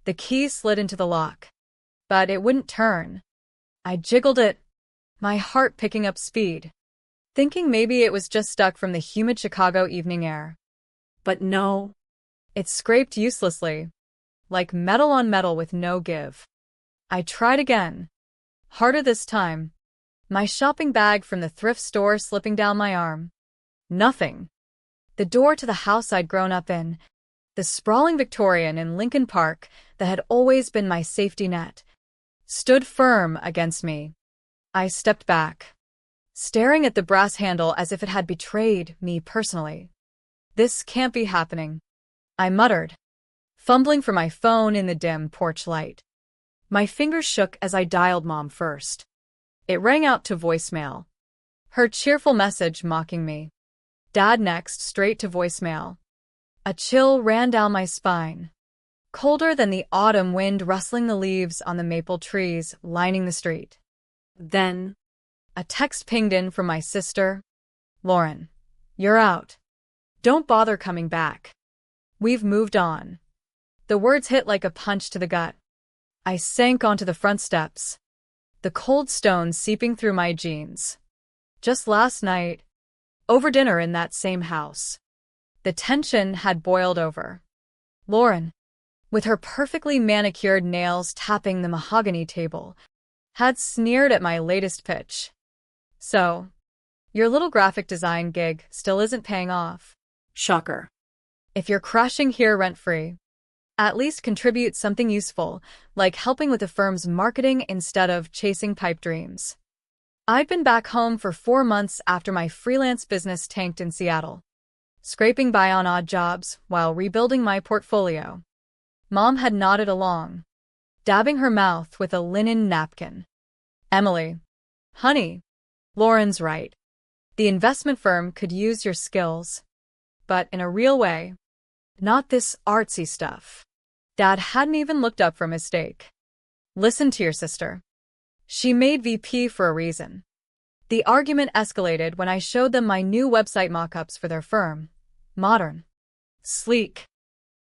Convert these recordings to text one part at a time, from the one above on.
The key slid into the lock, but it wouldn't turn. I jiggled it, my heart picking up speed, thinking maybe it was just stuck from the humid Chicago evening air. But no, it scraped uselessly, like metal on metal with no give. I tried again, harder this time, my shopping bag from the thrift store slipping down my arm. Nothing. The door to the house I'd grown up in, the sprawling Victorian in Lincoln Park that had always been my safety net, stood firm against me. I stepped back, staring at the brass handle as if it had betrayed me personally. This can't be happening, I muttered, fumbling for my phone in the dim porch light. My fingers shook as I dialed Mom first. It rang out to voicemail, her cheerful message mocking me. Dad next, straight to voicemail. A chill ran down my spine, colder than the autumn wind rustling the leaves on the maple trees lining the street. Then, a text pinged in from my sister. Lauren, you're out. Don't bother coming back. We've moved on. The words hit like a punch to the gut. I sank onto the front steps, the cold stones seeping through my jeans. Just last night, over dinner in that same house, the tension had boiled over. Lauren, with her perfectly manicured nails tapping the mahogany table, had sneered at my latest pitch. So, your little graphic design gig still isn't paying off. Shocker. If you're crashing here rent-free, at least contribute something useful, like helping with the firm's marketing instead of chasing pipe dreams. I'd been back home for 4 months after my freelance business tanked in Seattle, scraping by on odd jobs while rebuilding my portfolio. Mom had nodded along, dabbing her mouth with a linen napkin. Emily, honey, Lauren's right. The investment firm could use your skills, but in a real way. Not this artsy stuff. Dad hadn't even looked up from his steak. Listen to your sister. She made VP for a reason. The argument escalated when I showed them my new website mock-ups for their firm. Modern, sleek,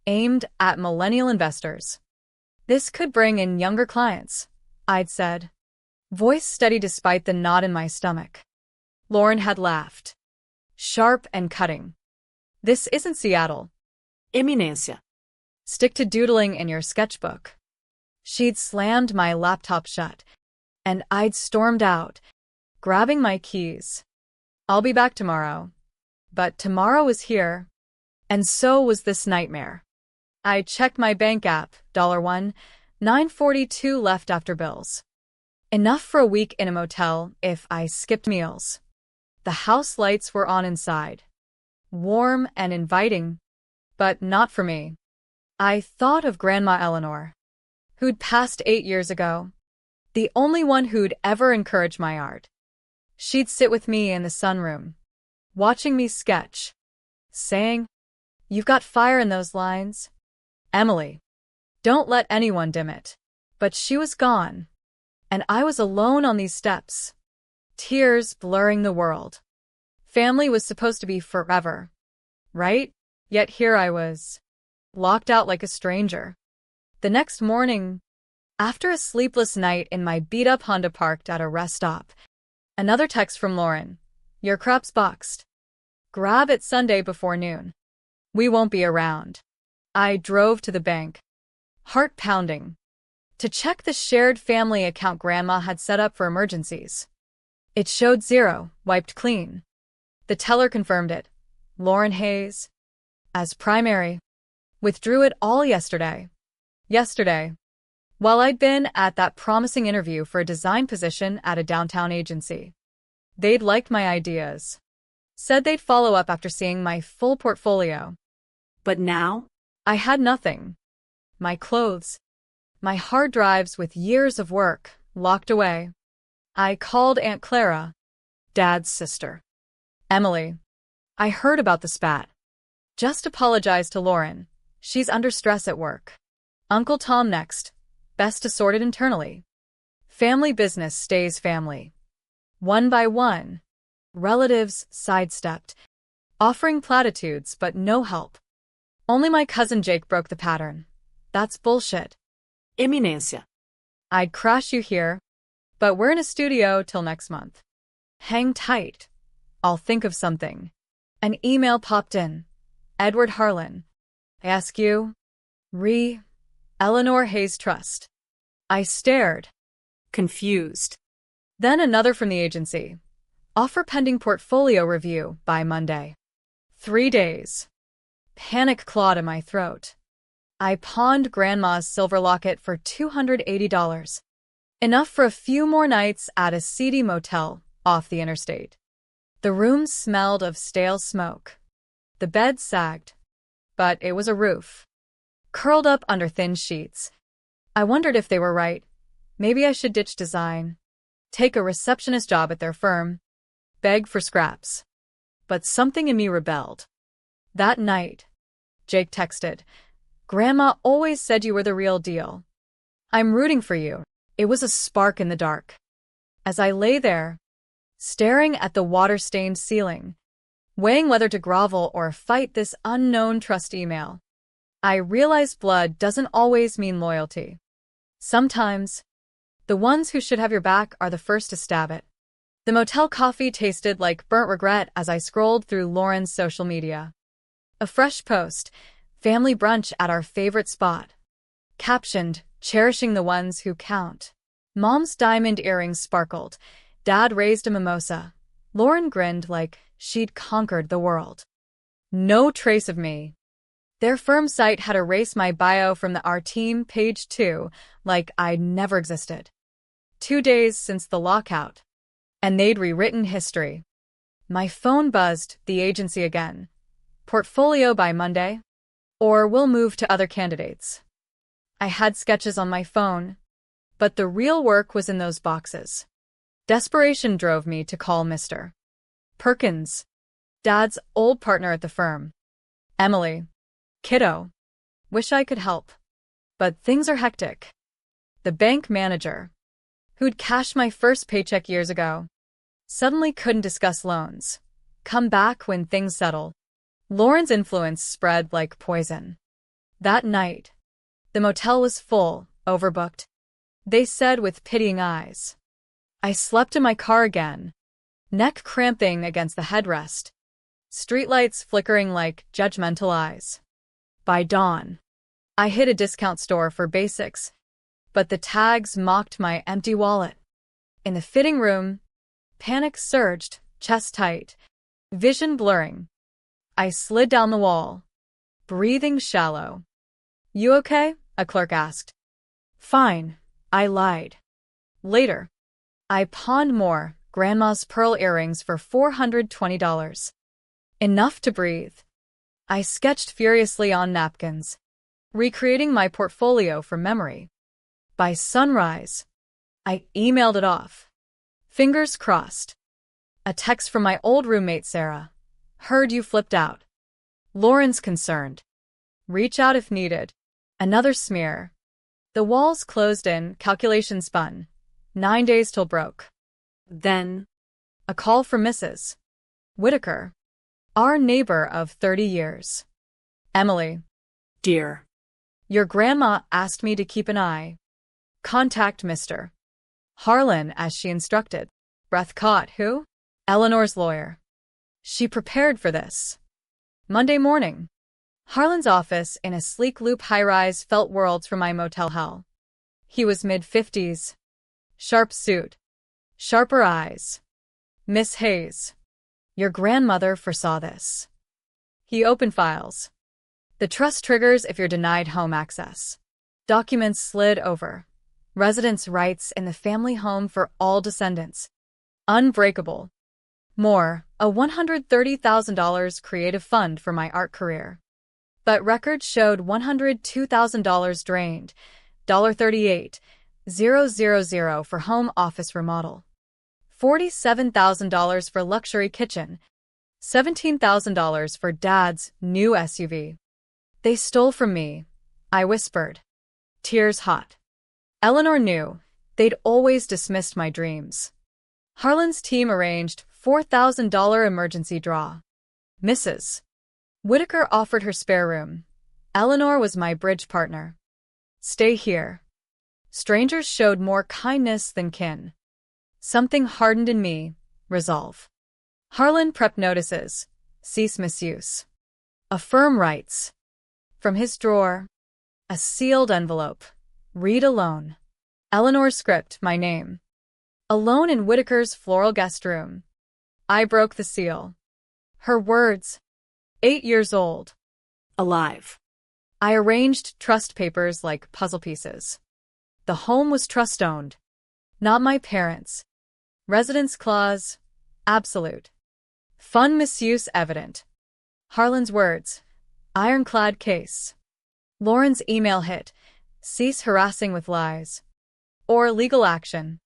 aimed at millennial investors. This could bring in younger clients, I'd said, voice steady despite the knot in my stomach. Lauren had laughed, sharp and cutting. This isn't Seattle. Eminencia. Stick to doodling in your sketchbook. She'd slammed my laptop shut, and I'd stormed out, grabbing my keys. I'll be back tomorrow. But tomorrow was here, and so was this nightmare. I checked my bank app, $1, $9.42 left after bills. Enough for a week in a motel if I skipped meals. The house lights were on inside, warm and inviting, but not for me. I thought of Grandma Eleanor, who'd passed 8 years ago, the only one who'd ever encouraged my art. She'd sit with me in the sunroom, watching me sketch, saying, "You've got fire in those lines, Emily. Don't let anyone dim it." But she was gone, and I was alone on these steps, tears blurring the world. Family was supposed to be forever, right? Yet here I was, locked out like a stranger. The next morning, after a sleepless night in my beat-up Honda parked at a rest stop, another text from Lauren. "Your crap's boxed. Grab it Sunday before noon. We won't be around." I drove to the bank, heart pounding, to check the shared family account Grandma had set up for emergencies. It showed 0, wiped clean. The teller confirmed it. Lauren Hayes, as primary, withdrew it all yesterday. While I'd been at that promising interview for a design position at a downtown agency. They'd liked my ideas. Said they'd follow up after seeing my full portfolio. But now, I had nothing. My clothes, my hard drives with years of work, locked away. I called Aunt Clara, Dad's sister. "Emily, I heard about the spat. Just apologize to Lauren. She's under stress at work. Uncle Tom next. Best to sort it internally. Family business stays family." One by one, relatives sidestepped, offering platitudes but no help. Only my cousin Jake broke the pattern. "That's bullshit. Eminência. I'd crash you here, but we're in a studio till next month. Hang tight. I'll think of something. An email popped in. Edward Harlan. I ask you. Eleanor Hayes Trust. I stared. Confused. Then another from the agency. Offer pending portfolio review by Monday. 3 days. Panic clawed in my throat. I pawned Grandma's silver locket for $280. Enough for a few more nights at a seedy motel off the interstate. The room smelled of stale smoke. The bed sagged, but it was a roof. Curled up under thin sheets. I wondered if they were right. Maybe I should ditch design. Take a receptionist job at their firm. Beg for scraps. But something in me rebelled. That night, Jake texted, "Grandma always said you were the real deal. I'm rooting for you." It was a spark in the dark. As I lay there, staring at the water-stained ceiling, weighing whether to grovel or fight this unknown trust email, I realized blood doesn't always mean loyalty. Sometimes, the ones who should have your back are the first to stab it. The motel coffee tasted like burnt regret as I scrolled through Lauren's social media. A fresh post, family brunch at our favorite spot. Captioned, "Cherishing the ones who count." Mom's diamond earrings sparkled. Dad raised a mimosa. Lauren grinned like she'd conquered the world. No trace of me. Their firm site had erased my bio from the Our Team page too, like I'd never existed. 2 days since the lockout. And they'd rewritten history. My phone buzzed, the agency again. Portfolio by Monday? Or we'll move to other candidates. I had sketches on my phone, but the real work was in those boxes. Desperation drove me to call Mr. Perkins, Dad's old partner at the firm. "Emily. Kiddo. Wish I could help. But things are hectic." The bank manager, who'd cashed my first paycheck years ago, suddenly couldn't discuss loans. Come back when things settle. Lauren's influence spread like poison. That night, the motel was full, overbooked. They said with pitying eyes. I slept in my car again, neck cramping against the headrest, streetlights flickering like judgmental eyes. By dawn, I hit a discount store for basics, but the tags mocked my empty wallet. In the fitting room, panic surged, chest tight, vision blurring. I slid down the wall, breathing shallow. "You okay?" a clerk asked. "Fine," I lied. Later, I pawned more Grandma's pearl earrings for $420. Enough to breathe. I sketched furiously on napkins, recreating my portfolio from memory. By sunrise, I emailed it off. Fingers crossed. A text from my old roommate Sarah. "Heard you flipped out. Lauren's concerned. Reach out if needed." Another smear. The walls closed in, calculation spun. 9 days till broke. Then, a call from Mrs. Whitaker, our neighbor of 30 years. "Emily. Dear. Your grandma asked me to keep an eye. Contact Mr. Harlan as she instructed." Breath caught. Who? Eleanor's lawyer. She prepared for this. Monday morning. Harlan's office in a sleek loop high-rise felt worlds from my motel hell. He was mid-50s. Sharp suit. Sharper eyes. "Miss Hayes, your grandmother foresaw this." He opened files. The trust triggers if you're denied home access. Documents slid over. Residence rights in the family home for all descendants. Unbreakable. More, a $130,000 creative fund for my art career. But records showed $102,000 drained, $38,000 for home office remodel, $47,000 for luxury kitchen, $17,000 for Dad's new SUV. "They stole from me," I whispered, tears hot. Eleanor knew. They'd always dismissed my dreams. Harlan's team arranged $4,000 emergency draw. Mrs. Whitaker offered her spare room. Eleanor was my bridge partner. "Stay here," Strangers showed more kindness than kin. Something hardened in me, resolve. Harlan Prep notices. Cease misuse. Affirm rights. From his drawer. A sealed envelope. Read alone. Eleanor's script, my name. Alone in Whitaker's floral guest room. I broke the seal. Her words. 8 years old. Alive. I arranged trust papers like puzzle pieces. The home was trust-owned. Not my parents'. Residence clause. Absolute. Fund misuse evident. Harlan's words. Ironclad case. Lauren's email hit. Cease harassing with lies. Or legal action.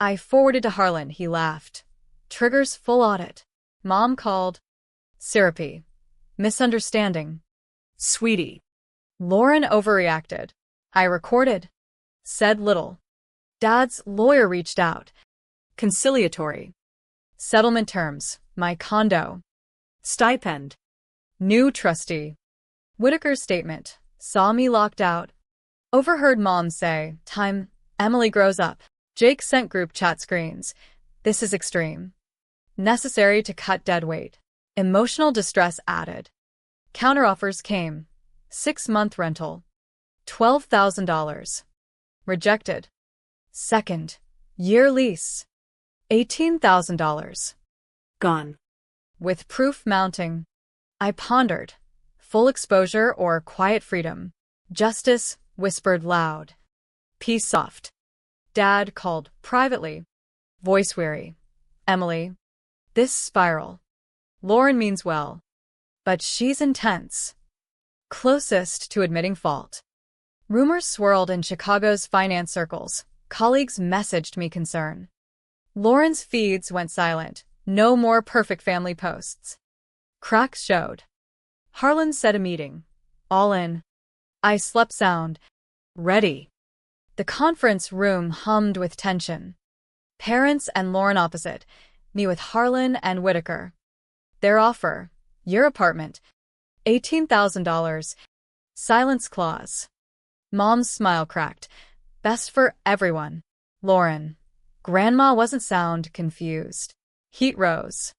I forwarded to Harlan, he laughed. Triggers full audit. Mom called. Syrupy. Misunderstanding. Sweetie. Lauren overreacted. I recorded. Said little. Dad's lawyer reached out. Conciliatory. Settlement terms. My condo. Stipend. New trustee. Whitaker's statement. Saw me locked out. Overheard Mom say, time, Emily grows up. Jake sent group chat screens. This is extreme. Necessary to cut dead weight. Emotional distress added. Counteroffers came. 6-month rental. $12,000. Rejected. Second. Year lease. $18,000. Gone. With proof mounting. I pondered. Full exposure or quiet freedom. Justice whispered loud. Peace soft. Dad called privately. Voice weary. Emily. This spiral. Lauren means well. But she's intense. Closest to admitting fault. Rumors swirled in Chicago's finance circles. Colleagues messaged me concern. Lauren's feeds went silent. No more perfect family posts. Cracks showed. Harlan said a meeting. All in. I slept sound. Ready. The conference room hummed with tension. Parents and Lauren opposite. Me with Harlan and Whitaker. Their offer. Your apartment. $18,000. Silence clause. Mom's smile cracked. Best for everyone. Lauren. Grandma wasn't sound, confused. Heat rose.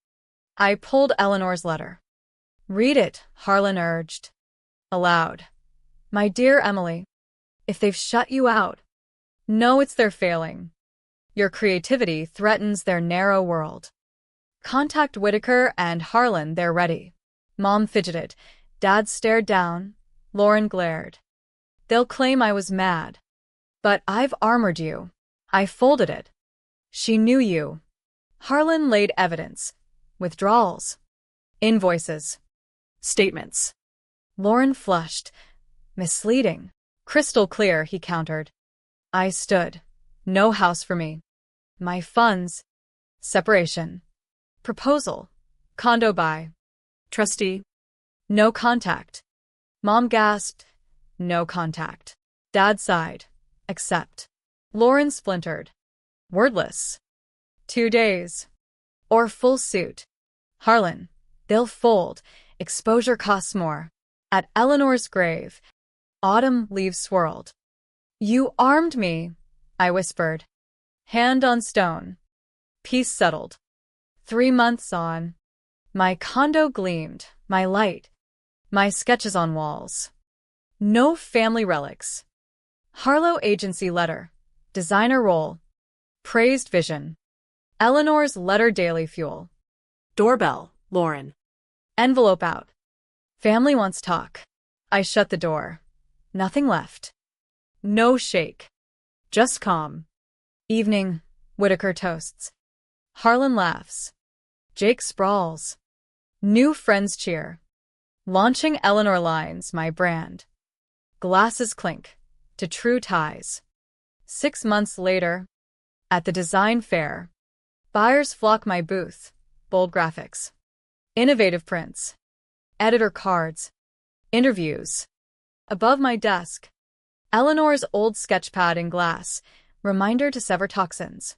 I pulled Eleanor's letter. Read it, Harlan urged. Aloud. My dear Emily. If they've shut you out, know it's their failing. Your creativity threatens their narrow world. Contact Whitaker and Harlan, they're ready. Mom fidgeted. Dad stared down. Lauren glared. They'll claim I was mad. But I've armored you. I folded it. She knew you. Harlan laid evidence. Withdrawals. Invoices. Statements. Lauren flushed. Misleading. Crystal clear, he countered. I stood. No house for me. My funds. Separation. Proposal. Condo buy. Trustee. No contact. Mom gasped. No contact. Dad sighed. Accept. Lauren splintered. Wordless. 2 days. Or full suit. Harlan. They'll fold. Exposure costs more. At Eleanor's grave. Autumn leaves swirled. You armed me, I whispered. Hand on stone. Peace settled. 3 months on. My condo gleamed, my light. My sketches on walls. No family relics. Harlow agency letter. Designer role. Praised vision. Eleanor's letter daily fuel. Doorbell, Lauren. Envelope out. Family wants talk. I shut the door. Nothing left. No shake. Just calm. Evening. Whitaker toasts. Harlan laughs. Jake sprawls. New friends cheer. Launching Eleanor lines, my brand. Glasses clink. To true ties. 6 months later. At the design fair. Buyers flock my booth. Bold graphics. Innovative prints. Editor cards. Interviews. Above my desk. Eleanor's old sketchpad in glass. Reminder to sever toxins.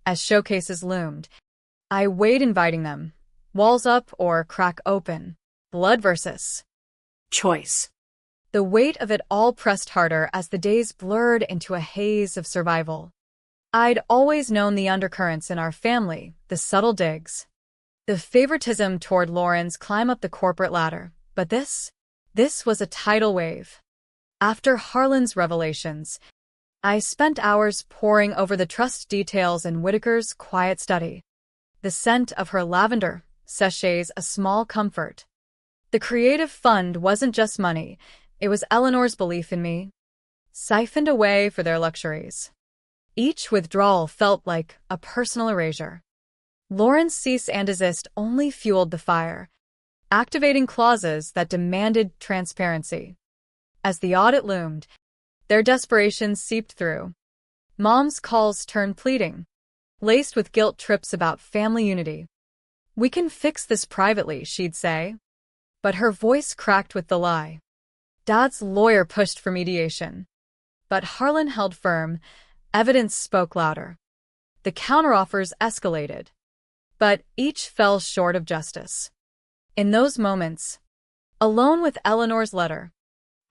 As showcases loomed, I weighed inviting them. Walls up or crack open. Blood versus Choice. The weight of it all pressed harder as the days blurred into a haze of survival. I'd always known the undercurrents in our family, the subtle digs, the favoritism toward Lauren's climb up the corporate ladder. But this was a tidal wave. After Harlan's revelations, I spent hours poring over the trust details in Whitaker's quiet study. The scent of her lavender sachets a small comfort. The creative fund wasn't just money, it was Eleanor's belief in me, siphoned away for their luxuries. Each withdrawal felt like a personal erasure. Lauren's cease and desist only fueled the fire, activating clauses that demanded transparency. As the audit loomed, their desperation seeped through. Mom's calls turned pleading, laced with guilt trips about family unity. "We can fix this privately," she'd say. But her voice cracked with the lie. Dad's lawyer pushed for mediation. But Harlan held firm. Evidence spoke louder. The counteroffers escalated. But each fell short of justice. In those moments, alone with Eleanor's letter,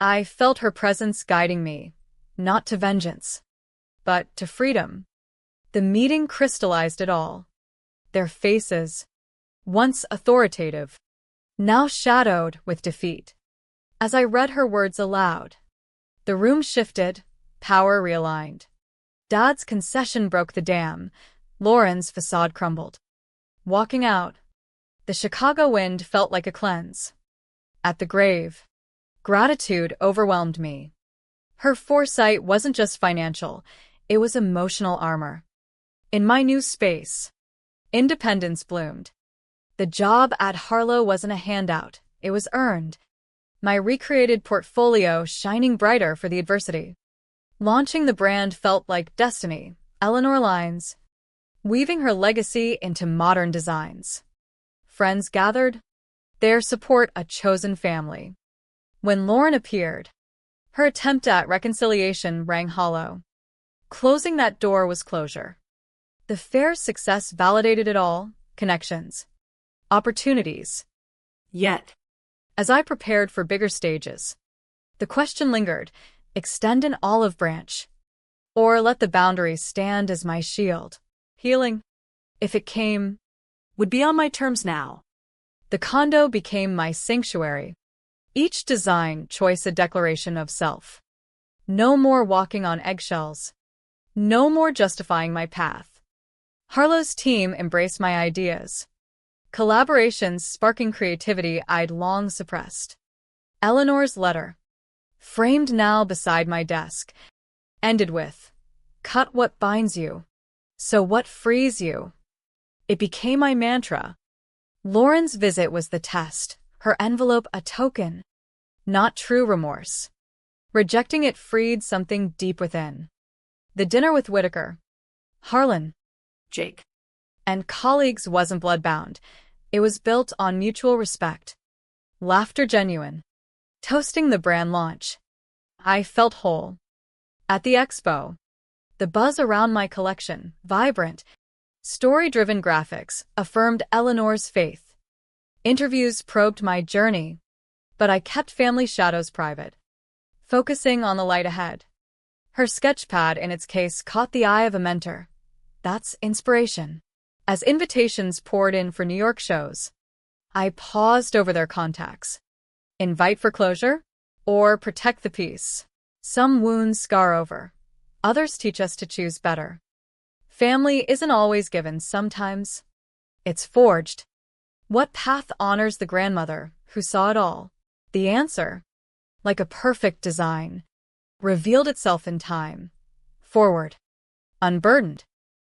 I felt her presence guiding me, not to vengeance, but to freedom. The meeting crystallized it all. Their faces, once authoritative, now shadowed with defeat. As I read her words aloud, the room shifted, power realigned. Dad's concession broke the dam, Lauren's facade crumbled. Walking out, the Chicago wind felt like a cleanse. At the grave, gratitude overwhelmed me. Her foresight wasn't just financial, it was emotional armor. In my new space, independence bloomed. The job at Harlow wasn't a handout, it was earned. My recreated portfolio shining brighter for the adversity. Launching the brand felt like destiny, Eleanor Lines, weaving her legacy into modern designs. Friends gathered, their support a chosen family. When Lauren appeared, her attempt at reconciliation rang hollow. Closing that door was closure. The fair's success validated it all, connections, opportunities. Yet, as I prepared for bigger stages, the question lingered, extend an olive branch, or let the boundaries stand as my shield. Healing, if it came, would be on my terms now. The condo became my sanctuary. Each design choice a declaration of self. No more walking on eggshells. No more justifying my path. Harlow's team embraced my ideas. Collaborations sparking creativity I'd long suppressed. Eleanor's letter, framed now beside my desk, ended with, "Cut what binds you, so what frees you." It became my mantra. Lauren's visit was the test, her envelope a token, not true remorse. Rejecting it freed something deep within. The dinner with Whitaker, Harlan, Jake, and colleagues wasn't bloodbound. It was built on mutual respect. Laughter genuine. Toasting the brand launch. I felt whole. At the expo, the buzz around my collection, vibrant, story-driven graphics, affirmed Eleanor's faith. Interviews probed my journey, but I kept family shadows private, focusing on the light ahead. Her sketchpad in its case caught the eye of a mentor. That's inspiration. As invitations poured in for New York shows, I paused over their contacts. Invite for closure? Or protect the peace? Some wounds scar over. Others teach us to choose better. Family isn't always given, sometimes it's forged. What path honors the grandmother who saw it all? The answer, like a perfect design, revealed itself in time. Forward. Unburdened.